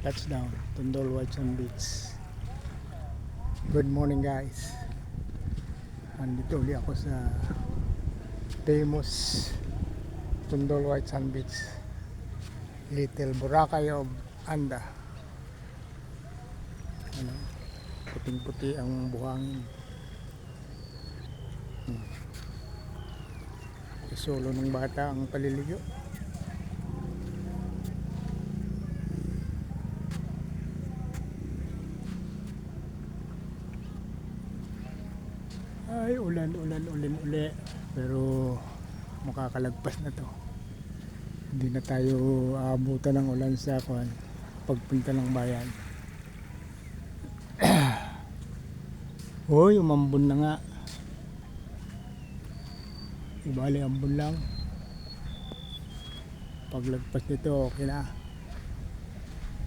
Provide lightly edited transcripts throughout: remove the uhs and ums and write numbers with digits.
Touchdown, Tundol White Sand Beach. Good morning guys. Andito ulit ako sa famous Tundol White Sand Beach, Little Boracay of Anda. Ano, puting-puti ang buhangin. Solo ng bata ang paliligo. Ay, ulan uli. Pero makakalagpas na to. Hindi na tayo aabutan ng ulan sa pagpunta ng bayan. Hoy, umambon na nga. Ibali ambon lang. Paglagpas nito, okay na.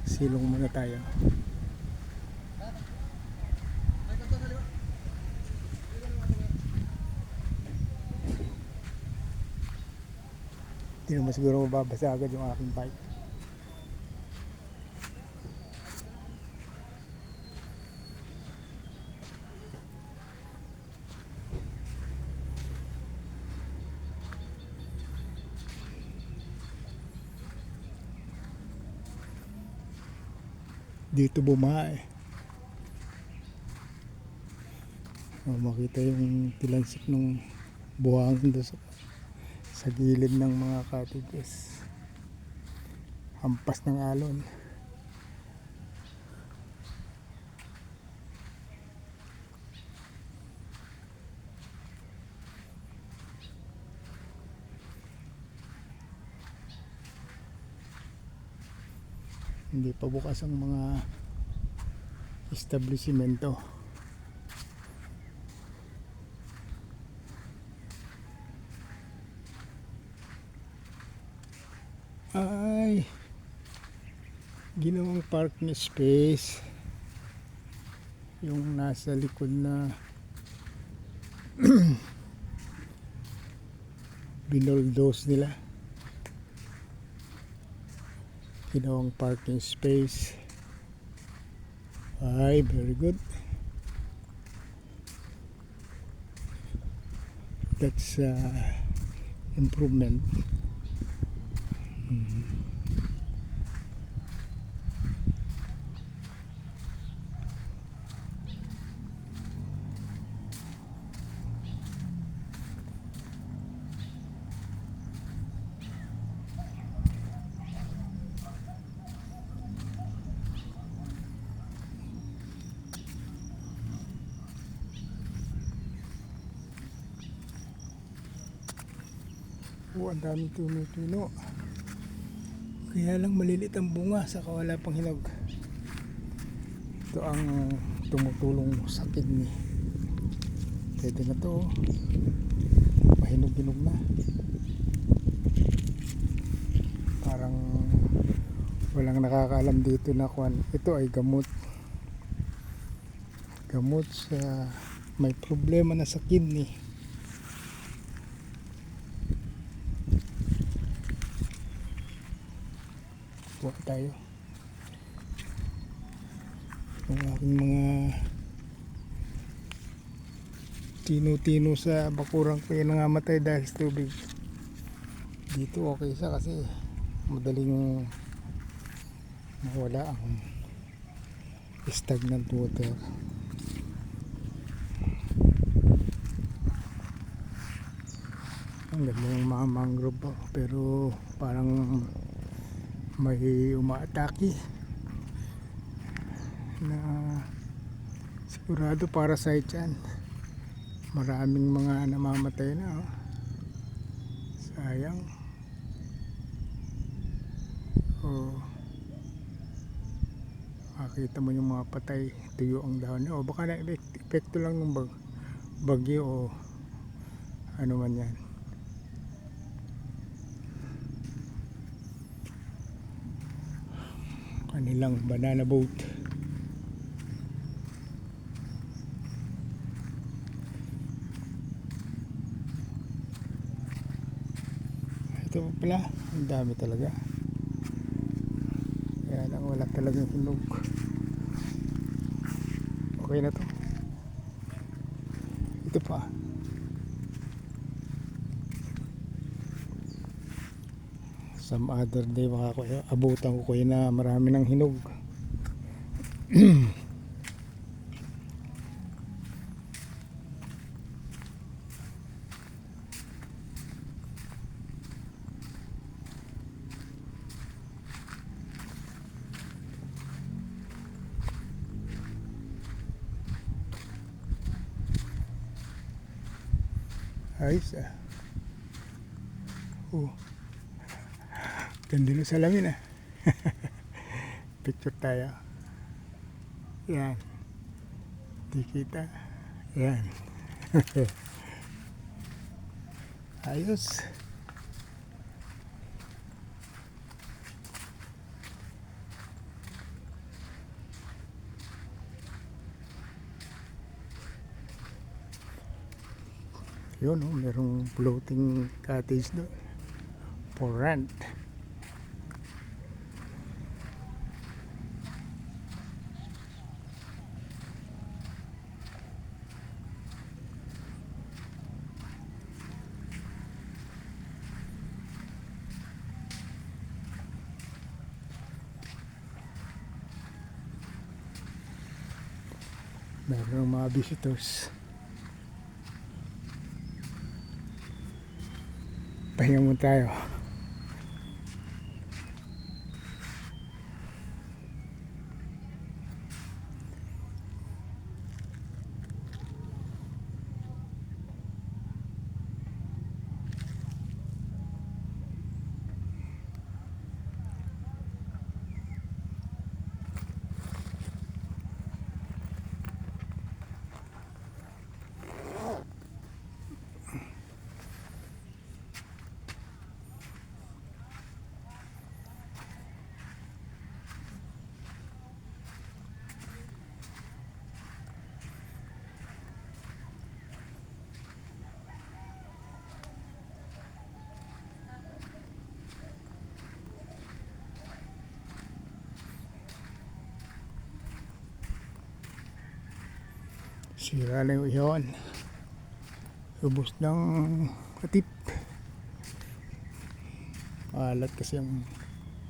Silong muna tayo. Hindi naman siguro mababasa agad yung aking bike. Dito bumaha eh. Makita yung tilansik ng buhangin doon sa gilid ng mga cottages. Hampas ng alon. Hindi pa bukas ang mga establishmento. Ay, ginawang parking space yung nasa likod na binoldos nila. Ginawang parking space. Ay, very good. That's improvement. Ang daming tuno-tuno. Kaya lang malilit ang bunga, saka wala pang hinog. Ito ang tumutulong sa kidney. Pwede na to. Mahinog-hinog na. Parang walang nakakaalam dito na ito ay gamot. Gamot sa may problema na sa kidney. Kuha tayo yung aking mga tino-tino sa bakurang ko yung nangamatay dahil sa tubig. Dito okay siya kasi madaling mawala ang stagnant water. Ang ganda ng mga mangrove po, pero parang may umaatake na sigurado parasite yan. Maraming mga namamatay na sayang. Makita mo yung mga patay, tuyo ang dahon. Baka na-epekto lang ng bagyo o ano man yan. Kanilang banana boat. Ito pala, ang dami talaga. Kaya wala talagang hinog. Okay na to. Ito pa. Some other day baka abutan ko kayo na marami ng hinog. Ayos ah. Oh. Ganda ng salamin ah. Picture tayo. Yan. Di kita. Yan. Ayos. Yun oh, merong floating cottage doon. For rent. Meron mga visitors. Pahinga muna tayo. Sira na yung ihawan. Ubos ng katip. Alat kasi ang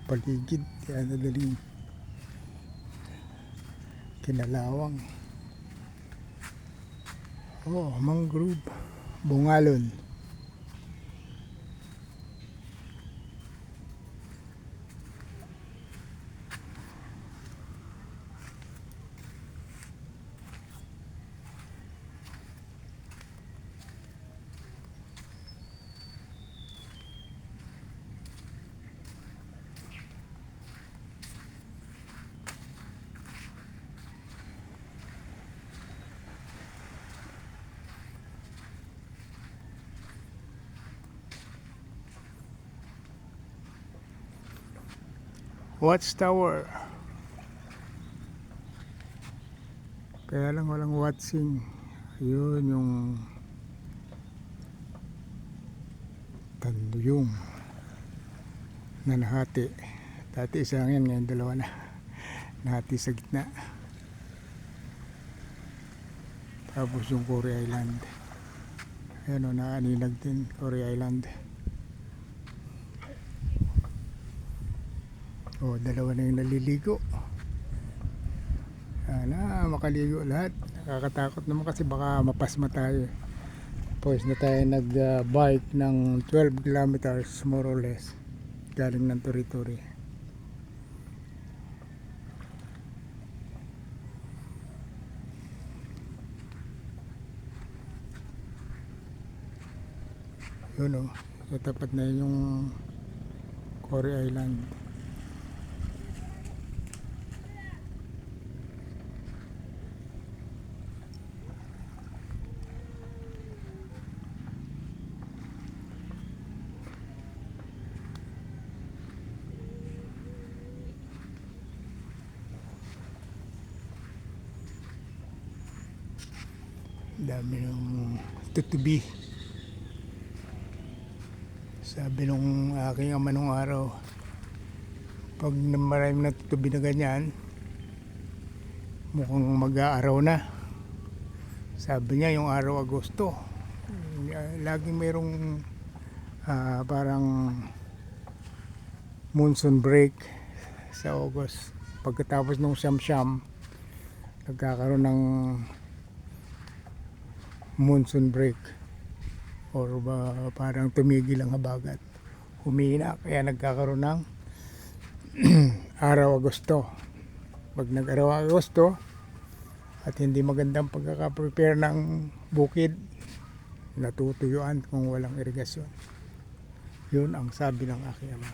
paligid. Kaya nadaling kinalawang. Oh, mangrove. Bungalon. Watchtower. Kaya lang walang watching. Yun yung Tanduyong na nahati. Dati isa yan, ngayon dalawa na. Nahati sa gitna. Tapos yung Cory Island. Ayan o, naaninag din Cory Island. O, dalawa na yung naliligo. Sana makaligo lahat. Nakakatakot naman kasi baka mapasma tayo. Pwes na tayo nag-bike ng 12 kilometers more or less. Galing ng Turi-Turi. Yun o, so tapat na yung Cory Island. Dami ng tutubi. Sabi nung aking ama nung araw, Pag marami na tutubi na ganyan, mukhang mag-aaraw na. Sabi niya yung araw Agosto, laging mayroong parang monsoon break sa August. Pagkatapos ng siyam-siyam, nagkakaroon ng monsoon break or parang tumigil ang habagat, humina, kaya nagkakaroon ng araw Agosto. Pag nag-araw Agosto at hindi magandang pagkaka-prepare ng bukid, natutuyuan kung walang irigasyon. Yun ang sabi ng aking ama.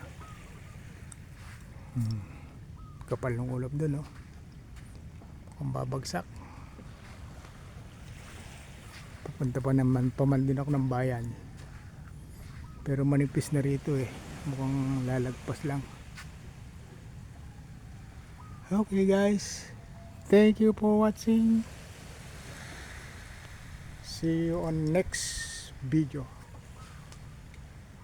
Kapal ng ulap dun, oh. Kung babagsak, papunta pa naman din ako ng bayan, pero manipis na rito eh, mukhang lalagpas lang. Okay guys, thank you for watching. See you on next video.